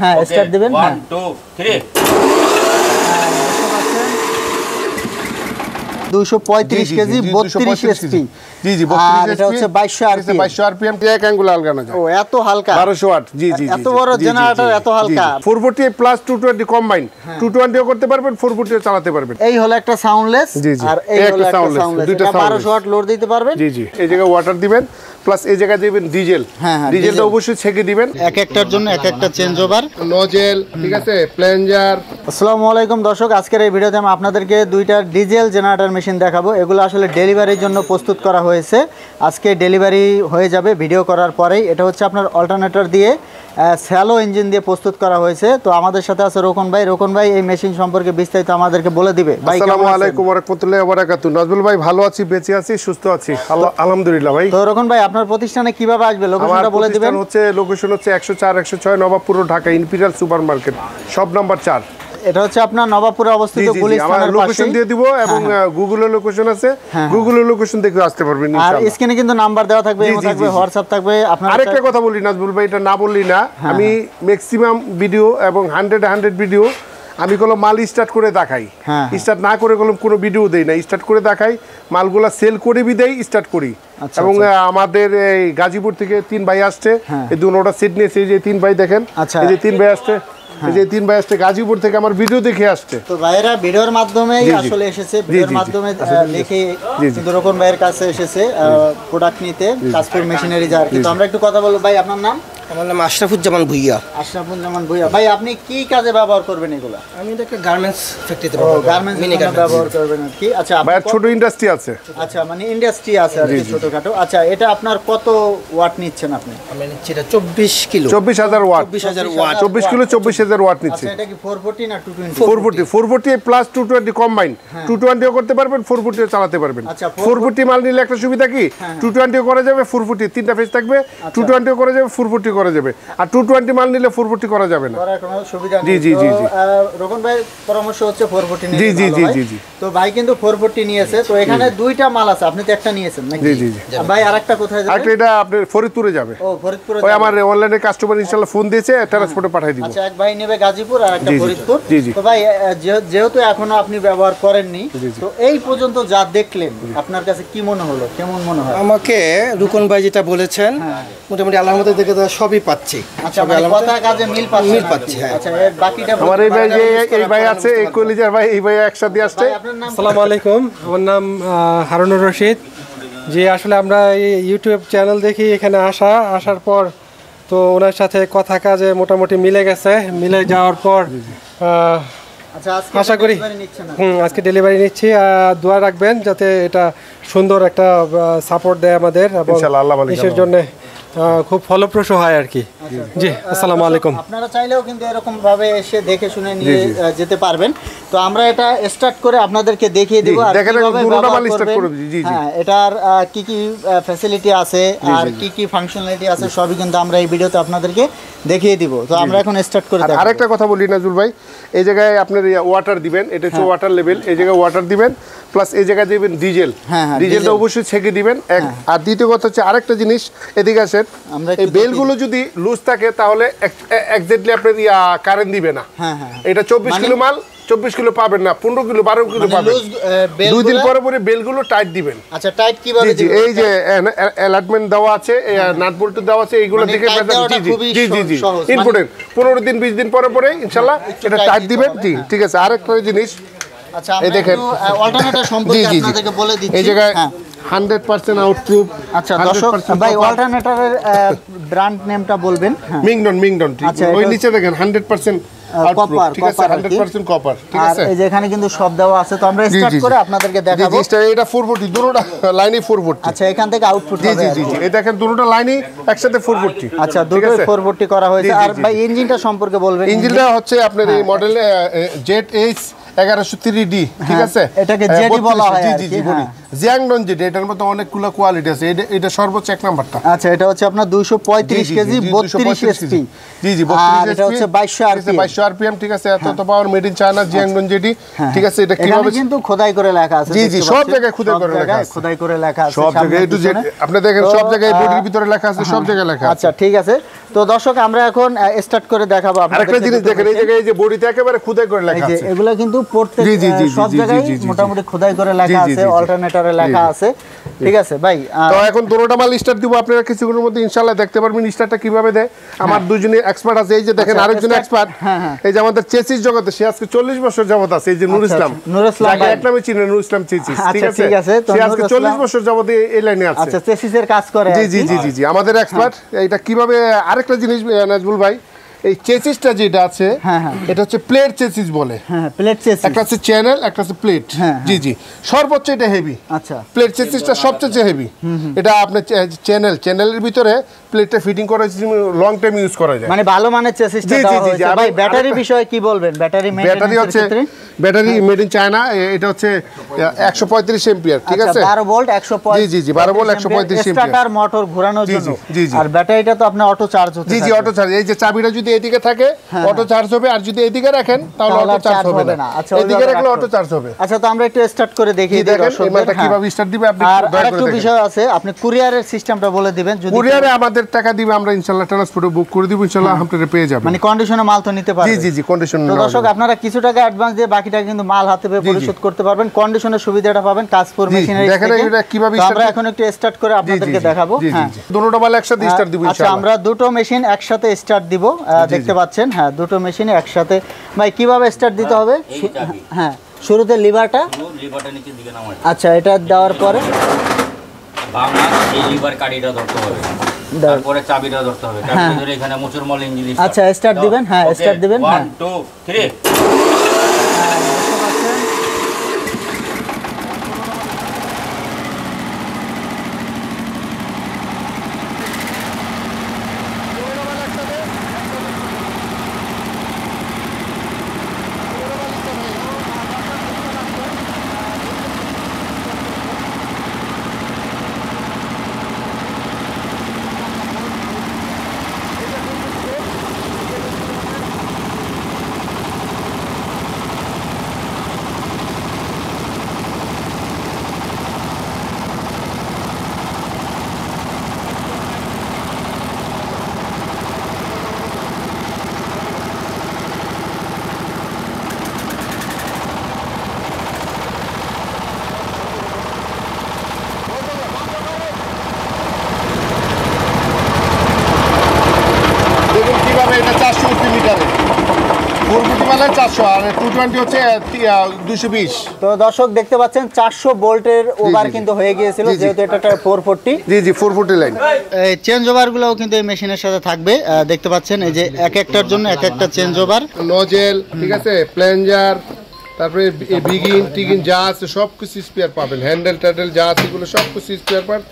হ্যাঁ স্টার্ট দিবেন। 1 2 3 235 KG 32 SP. জি জি 32 এটা হচ্ছে 2200 আরপিএম। 2200 আরপিএম এক অ্যাঙ্গুল আলগানো যায়। ও এত হালকা 1200 ওয়াট। জি জি এত বড় জেনারেটর এত হালকা। 440 প্লাস 220 কম্বাইন্ড 220 ও করতে পারবেন 440 ও চালাতে পারবেন। এই হলো একটা সাউন্ডলেস আর এই হলো একটা সাউন্ডলেস। দুইটা 1200 ওয়াট লোড দিতে পারবেন। জি জি এই জায়গায় ওয়াটার দিবেন প্লাস এই জায়গায় দিবেন ডিজেল। ডিজেলটা অবশ্যই ছেঁকে দিবেন। এক একটার জন্য এক একটা চেঞ্জ ওভার নজেল ঠিক আছে প্লেঞ্জার। আসসালামু আলাইকুম দর্শক, আজকের এই ভিডিওতে আমি আপনাদেরকে দুইটা ডিজেল জেনারেটর মেশিন দেখাবো। এগুলো আসলে ডেলিভারির জন্য প্রস্তুত করা হয়েছে। আজকে ডেলিভারি হয়ে যাবে ভিডিও করার পরেই। এটা হচ্ছে আপনার অল্টারনেটর দিয়ে স্যালো ইঞ্জিন দিয়ে প্রস্তুত করা হয়েছে। তো আমাদের সাথে আছে রোকন ভাই। রোকন ভাই এই মেশিন সম্পর্কে বিস্তারিত আমাদেরকে বলে দিবে। ভাই আসসালামু আলাইকুম ওয়া রাহমাতুল্লাহি ওয়া বারাকাতুহু। নাজমুল ভাই ভালো আছি, বেঁচে আছি, সুস্থ আছি আলহামদুলিল্লাহ ভাই। তো রোকন ভাই আপনার প্রতিষ্ঠানে কিভাবে আসবে লোকেশনটা বলে দিবেন। লোকেশন হচ্ছে 104 106 Nawabpur Dhaka imperial super market shop number 4। এটা হচ্ছে আপনার নবাবপুরে অবস্থিত পুলিশ থানার পাশে। লোকেশন দিয়ে দিব এবং গুগলের লোকেশন আছে, গুগলের লোকেশন দেখে আসতে পারবেন ইনশাআল্লাহ। আর স্ক্রিনে কিন্তু নাম্বার দেওয়া থাকবে, ইমো থাকবে, হোয়াটসঅ্যাপ থাকবে। আপনার আরেকটা কথা বলি নাজমুল ভাই, এটা না বললি না। আমি ম্যাক্সিমাম ভিডিও এবং 100 ভিডিও আমি কোনো মাল স্টার্ট করে দেখাই, স্টার্ট না করে কোনো ভিডিও দেই না, স্টার্ট করে দেখাই, মালগুলা সেল করে বিদেই স্টার্ট করি। এবং আমাদের এই গাজীপুর থেকে 3 ভাই আসছে, এই দুটোটা সেট নিয়েছে। এই যে 3 ভাই দেখেন, এই যে 3 ভাই আসছে, এই যে 3 ভাই আসছে গাজীপুর থেকে আমার ভিডিও দেখে আসছে। তো ভাইরা ভিডিওর মাধ্যমেই আসলে এসেছে, ভিডিওর মাধ্যমে দেখে কিন্তু রোকন ভাইয়ের কাছে এসেছে প্রোডাক্ট নিতে, কাজপুর মেশিনারি যার। কিন্তু আমরা একটু কথা বলবো। ভাই আপনার নাম? আমার নাম আশরাফুজ্জামান ভুইয়া। আশরাফুজ্জামান ভুইয়া। ভাই আপনি কি কাজে ব্যবহার করবেন এগুলো? আমি এটা একটা গার্মেন্টস ফ্যাক্টরিতে গার্মেন্টস ব্যবহার করবেন কি? আচ্ছা ভাই ছোট ইন্ডাস্ট্রি আছে। আচ্ছা মানে ইন্ডাস্ট্রি আছে আর কি ছোটখাটো। আচ্ছা এটা আপনার কত ওয়াট নিচ্ছেন আপনি? আমি নিচ্ছি এটা 24 kilo 24000 watt. 24000 watt 24 kilo 24000 watt নিচ্ছে। আচ্ছা এটা কি 440 না 220? 440 প্লাস 220 কম্বাইন্ড 220 ও করতে পারবেন 440 ও চালাতে পারবেন। আচ্ছা 440 মাল নিলে একটা সুবিধা কি 220 ও করা যাবে 440 তিনটা ফেজ থাকবে, 220 ও করা যাবে 440 করা যাবে। আর 220 মাল নিলে 440 করা যাবে না, করার কোনো সুবিধা নেই। জি জি জি জি রোকন ভাই পরামর্শ হচ্ছে 440 নিয়ে। জি জি জি জি জি তো ভাই কিন্তু 440 নিয়েছে। তো এখানে দুইটা মাল আছে, আপনি তো একটা নিয়েছেন নাকি? জি জি জি ভাই আরেকটা কোথায় যাবে? আরেকটা এটা আপনি ফরিদপুরে যাবে। ও ফরিদপুরে ওই আমার অনলাইনে কাস্টমার ইনশাআল্লাহ ফোন দিয়েছে, ট্রান্সপোর্টে পাঠিয়ে দিব। আচ্ছা এক ভাই নেবে গাজীপুর আর একটা ফরিদপুর। জি জি তো ভাই যেহেতু এখনো আপনি ব্যবহার করেননি, তো এই পর্যন্ত যা দেখলেন আপনার কাছে কি মনে হলো, কেমন মনে হয়? আমাকে রুকন ভাই যেটা বলেছেন মোটামুটি আল্লাহর মধ্যে দেখে সবই পাচ্ছি। আচ্ছা কথা কাজে মিল পাচ্ছি। হ্যাঁ আচ্ছা এর বাকিটা আমার এই ভাই এই ভাই আছে, এই কলিজার ভাই, এই ভাই একসাথে আসছে। আসসালামু আলাইকুম, আমার নাম হারুনুর রশিদ। যে আসলে আমরা এই ইউটিউব চ্যানেল দেখি এখানে আসার পর তো ওনার সাথে কথা কাজে মোটামুটি মিলে গেছে। মিলে যাওয়ার পর আশা করি আজকে ডেলিভারি নিচ্ছি। দোয়া রাখবেন যাতে এটা সুন্দর একটা সাপোর্ট দেয় আমাদের এবং দেশের জন্য খুব ফলপ্রসূ হয় আর কি। জি আসসালামু আলাইকুম। আপনারা চাইলেও কিন্তু এরকম ভাবে এসে দেখে শুনে নিয়ে যেতে পারবেন। তো আমরা এটা স্টার্ট করে আপনাদেরকে দেখিয়ে দেব আর হ্যাঁ এটার কি কি ফ্যাসিলিটি আছে আর কি কি ফাংশনালিটি আছে সবই কিন্তু আমরা এই ভিডিওতে আপনাদেরকে দেখিয়ে দিব। তো আমরা এখন স্টার্ট করে দেব। আরেকটা কথা বলি নাজুল ভাই, এই জায়গায় আপনার ওয়াটার দিবেন, এটা হচ্ছে ওয়াটার লেভেল, এই জায়গায় ওয়াটার দিবেন প্লাস এই জায়গায় দিবেন ডিজেল। ডিজেলটা অবশ্যই ছেঁকে দিবেন। আর দ্বিতীয় কথা হচ্ছে আরেকটা জিনিস, এদিকে আসেন, এই বেলগুলো যদি লুজ থাকে তাহলে এক্স্যাক্টলি আপনার কারেন্ট দিবে না। এটা 24 কিলো মাল 24 কিলো পাবেন না, 15 কিলো 12 কিলো পাবেন। 2 দিন পরে পরে বেলগুলো টাইট দিবেন। আচ্ছা টাইট কিভাবে দিবেন? এই যে অ্যালাটমেন্ট দেওয়া আছে, নাট বল্ট দেওয়া আছে, এইগুলো দেখে জি জি জি ইম্পর্টেন্ট। 15 দিন 20 দিন পরে পরে ইনশাআল্লাহ এটা টাইট দিবেন। জি ঠিক আছে। আরেকটা জিনিস, আচ্ছা এই দেখেন অল্টারনেটর সম্পর্কে আপনাদেরকে বলে দিচ্ছি। এই জায়গায় 100% আউটপ্রুফ। আচ্ছা দর্শক ভাই অল্টারনেটরের ব্র্যান্ড নেমটা বলবেন। মিংডন ওই নিচে দেখেন 100% কপার, ঠিক আছে 100% কপার, ঠিক আছে। আর এই যে এখানে কিন্তু সব দেওয়া আছে। তো আমরা স্টার্ট করে আপনাদেরকে দেখাবো। এটা 440 দুটোটা লাইনে 440। আচ্ছা এখান থেকে আউটপুট হবে। জি জি এই দেখেন দুটোটা লাইনে একসাথে 440। আচ্ছা দুটোই 440 করা হয়েছে। আর ভাই ইঞ্জিনটা সম্পর্কে বলবেন। ইঞ্জিনটা হচ্ছে আপনার এই মডেল ZH 1103D, ঠিক আছে। এটাকে জেডি বলা হয়। জি জি জি জিয়াংডন যেটা এটার মধ্যে অনেকগুলো কোয়ালিটি আছে, এটা সর্বোচ্চ 1 নাম্বারটা। আচ্ছা, এটা হচ্ছে আপনার 235 কেজি 32 এসপি। জি জি, আর এটা হচ্ছে 2200 আরপিএম, ঠিক আছে। এত পাওয়ার মেড ইন চায়না জিয়াংডন যেটি, ঠিক আছে। এটা কিভাবে কিন্তু খোদাই করে লেখা আছে। জি জি, সব জায়গায় খোদাই করে লেখা আছে, খোদাই করে লেখা আছে সব জায়গায় একটু যে আপনি দেখেন সব জায়গায় বডির ভিতরে লেখা আছে, সব জায়গায় লেখা আছে। আচ্ছা ঠিক আছে, তো দর্শক আমরা এখন স্টার্ট করে দেখাবো আপনাদের। আরেকটা জিনিস দেখেন, এই জায়গায় এই যে বডিতে একেবারে খোদাই করে লেখা আছে, এগুলো কিন্তু প্রত্যেক সব জায়গায় মোটামুটি খোদাই করে লেখা আছে, অল্টারনেটরে লেখা আছে। ঠিক আছে ভাই, তো এখন দুটোটা মাল স্টার্ট দিব, আপনারা কিছুক্ষণের মধ্যে ইনশাআল্লাহ দেখতে পারবেন স্টার্টটা কিভাবে দেয়। আমার দুজনই এক্সপার্ট আছে, এই যে দেখেন আরেকজন এক্সপার্ট, এই যে আমাদের চেসিস জগতে সে আজকে 40 বছর যাবত আছে, এই যে নূর ইসলাম। যাকে এক নামে চিনেন, নূর ইসলাম চেসিস, ঠিক আছে। সে আজকে 40 বছর যাবত এই লাইনে আছে। আচ্ছা, চেসিসের কাজ করে। জি জি জি জি, আমাদের এক্সপার্ট। এটা কিভাবে, আরেকটা জিনিস নাজবুল ভাই, এই চেসিসটা যেটা আছে এটা হচ্ছে প্লেট চেসিস বলে। প্লেট চেসিস, একটা আছে চ্যানেল, একটা আছে প্লেট। জি জি, সর্বোচ্চ এটা হেভি। আচ্ছা, প্লেট চেসিসটা সবচেয়ে হেভি। এটা আপনার চ্যানেলের ভিতরে প্লেটটা ফিটিং করা লং টাইম ইউজ করা যায়, মানে ভালো মানের চেসিসটা দেওয়া হয়েছে। ভাই ব্যাটারি বিষয়ে কি বলবেন? ব্যাটারি হচ্ছে ব্যাটারি মেড ইন চায়না, এটা হচ্ছে 135 এম্পিয়ার, ঠিক আছে। 12 ভোল্ট 135। জি জি জি, 12 ভোল্ট 135 এম্পিয়ার। স্টার্টার মোটর ঘোরানোর জন্য। আর ব্যাটারিটা তো আপনার অটো চার্জ হচ্ছে। জি জি, অটো চার্জ। এই যে চাবিটা যদি এদিকে থাকে অটো চার্জ হবে, আর যদি এদিকে রাখেন তাহলে অটো চার্জ হবে না। আচ্ছা, এদিকে রাখলে অটো চার্জ হবে। আচ্ছা, তো আমরা একটু স্টার্ট করে দেখি দর্শকদের এটা কিভাবে স্টার্ট দিবে আপনি আর আরেকটা বিষয় আছে, আপনি কুরিয়ারের সিস্টেমটা বলে দিবেন। যদি কুরিয়ারে আমাদের টাকা দিবে, আমরা ইনশাআল্লাহ ট্রান্সপোর্টে বুক করে দিব, ইনশাআল্লাহ আপনারা পেয়ে যাবেন। মানে কন্ডিশনে মাল তো নিতে পারবেন। জি জি জি, কন্ডিশনে। তো দর্শক, আপনারা কিছু টাকা অ্যাডভান্স দিয়ে বাকিটা কিন্তু মাল হাতে পেয়ে পরিশোধ করতে পারবেন। কন্ডিশনের সুবিধাটা পাবেন কাজপুর মেশিনারি। দেখেন এটা কিভাবে আমরা এখন একটু স্টার্ট করে আপনাদেরকে দেখাবো। হ্যাঁ, দুটোটা মাল একসাথে স্টার্ট দিব ইনশাআল্লাহ। আচ্ছা, আমরা দুটো মেশিন একসাথে স্টার্ট দিব, দেখতে পাচ্ছেন। হ্যাঁ, দুটো মেশিনে একসাথে। ভাই কিভাবে স্টার্ট দিতে হবে? হ্যাঁ, শুরুতে লিভারটা নিচের দিকে নামাই। আচ্ছা, এটা দেওয়ার পরে বাংলা এই লিভার কাঠিটা ধরতে হবে, তারপরে চাবিটা ধরতে হবে, চাবি ধরে এখানে মোচর মল ইঞ্জিন। আচ্ছা, স্টার্ট দিবেন। হ্যাঁ, স্টার্ট দিবেন। 1 2 3। এটা 480 মিটারে, 450 মানে 400, আর 220 হচ্ছে 220। তো দর্শক দেখতে পাচ্ছেন 400 ভোল্টের ওভার কিন্তু হয়ে গিয়েছিল, যেহেতু এটা 440। জি জি, 440 লাইন। এই চেঞ্জ ওভারগুলোও কিন্তু এই মেশিনের সাথে থাকবে, দেখতে পাচ্ছেন। এই যে এক একটার জন্য এক একটা চেঞ্জ ওভার, নজেল, ঠিক আছে, প্লেঞ্জার, তারপরে বিগিন টিগিন যা আছে সব কিছু স্পেয়ার পাবেন। হ্যান্ডেল ট্যান্ডেল যা আছে এগুলো সব কিছু স্পেয়ার পার্ট,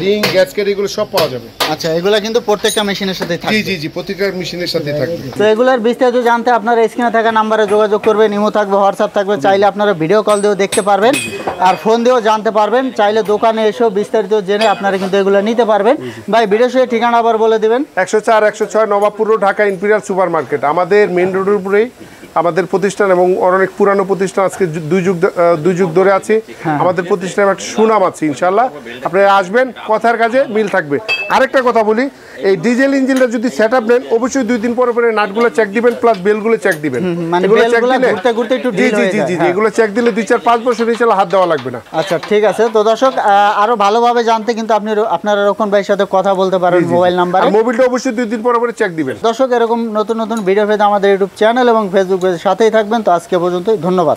রিং, গ্যাসকেট, এগুলো সব পাওয়া যাবে। আচ্ছা, এগুলা কিন্তু প্রত্যেকটা মেশিনের সাথে থাকবে। জি জি জি, প্রত্যেকটা মেশিনের সাথে থাকবে। তো এগুলার বিস্তারিত জানতে আপনারা স্ক্রিনে থাকা নাম্বারে যোগাযোগ করবেন। ইমো থাকবে, হোয়াটসঅ্যাপ থাকবে, চাইলে আপনারা ভিডিও কল দিয়েও দেখতে পারবেন, আর ফোন দিয়েও জানতে পারবেন। চাইলে দোকানে এসেও বিস্তারিত জেনে আপনারা কিন্তু এগুলো নিতে পারবেন। ভাই ভিডিও শুয়ে ঠিকানা আবার বলে দিবেন। 104 106 Nawabpur road, Dhaka imperial super market. আমাদের মেইন রোডের উপরেই আমাদের প্রতিষ্ঠান, এবং অনেক পুরানো প্রতিষ্ঠান, আজকে দুই যুগ ধরে আছে। আমাদের প্রতিষ্ঠানের একটা সুনাম আছে, ইনশাআল্লাহ আপনারা আসবেন, কথার কাজে মিল থাকবে। আরেকটা কথা বলি, এই ডিজেল ইঞ্জিনটা যদি সেটআপ নেন, অবশ্যই 2 দিন পরে পরে নাটগুলো চেক দিবেন, প্লাস বেলগুলো চেক দিবেন। এগুলো চেক দিলে ঘুরতে একটু জি জি জি জি, এগুলো চেক দিলে 2-4-5 বছর ইনশাআল্লাহ হাত দেওয়া লাগবে না। আচ্ছা ঠিক আছে। তো দর্শক, আরো ভালোভাবে জানতে কিন্তু আপনারা রকম ভাইয়ের সাথে কথা বলতে পারেন মোবাইল নাম্বারে। মোবাইলটা অবশ্যই 2 দিন পরে পরে চেক দিবেন। দর্শক, এরকম নতুন নতুন ভিডিও পেতে আমাদের ইউটিউব চ্যানেল এবং ফেসবুক পেজের সাথেই থাকবেন। তো আজকে পর্যন্তই, ধন্যবাদ।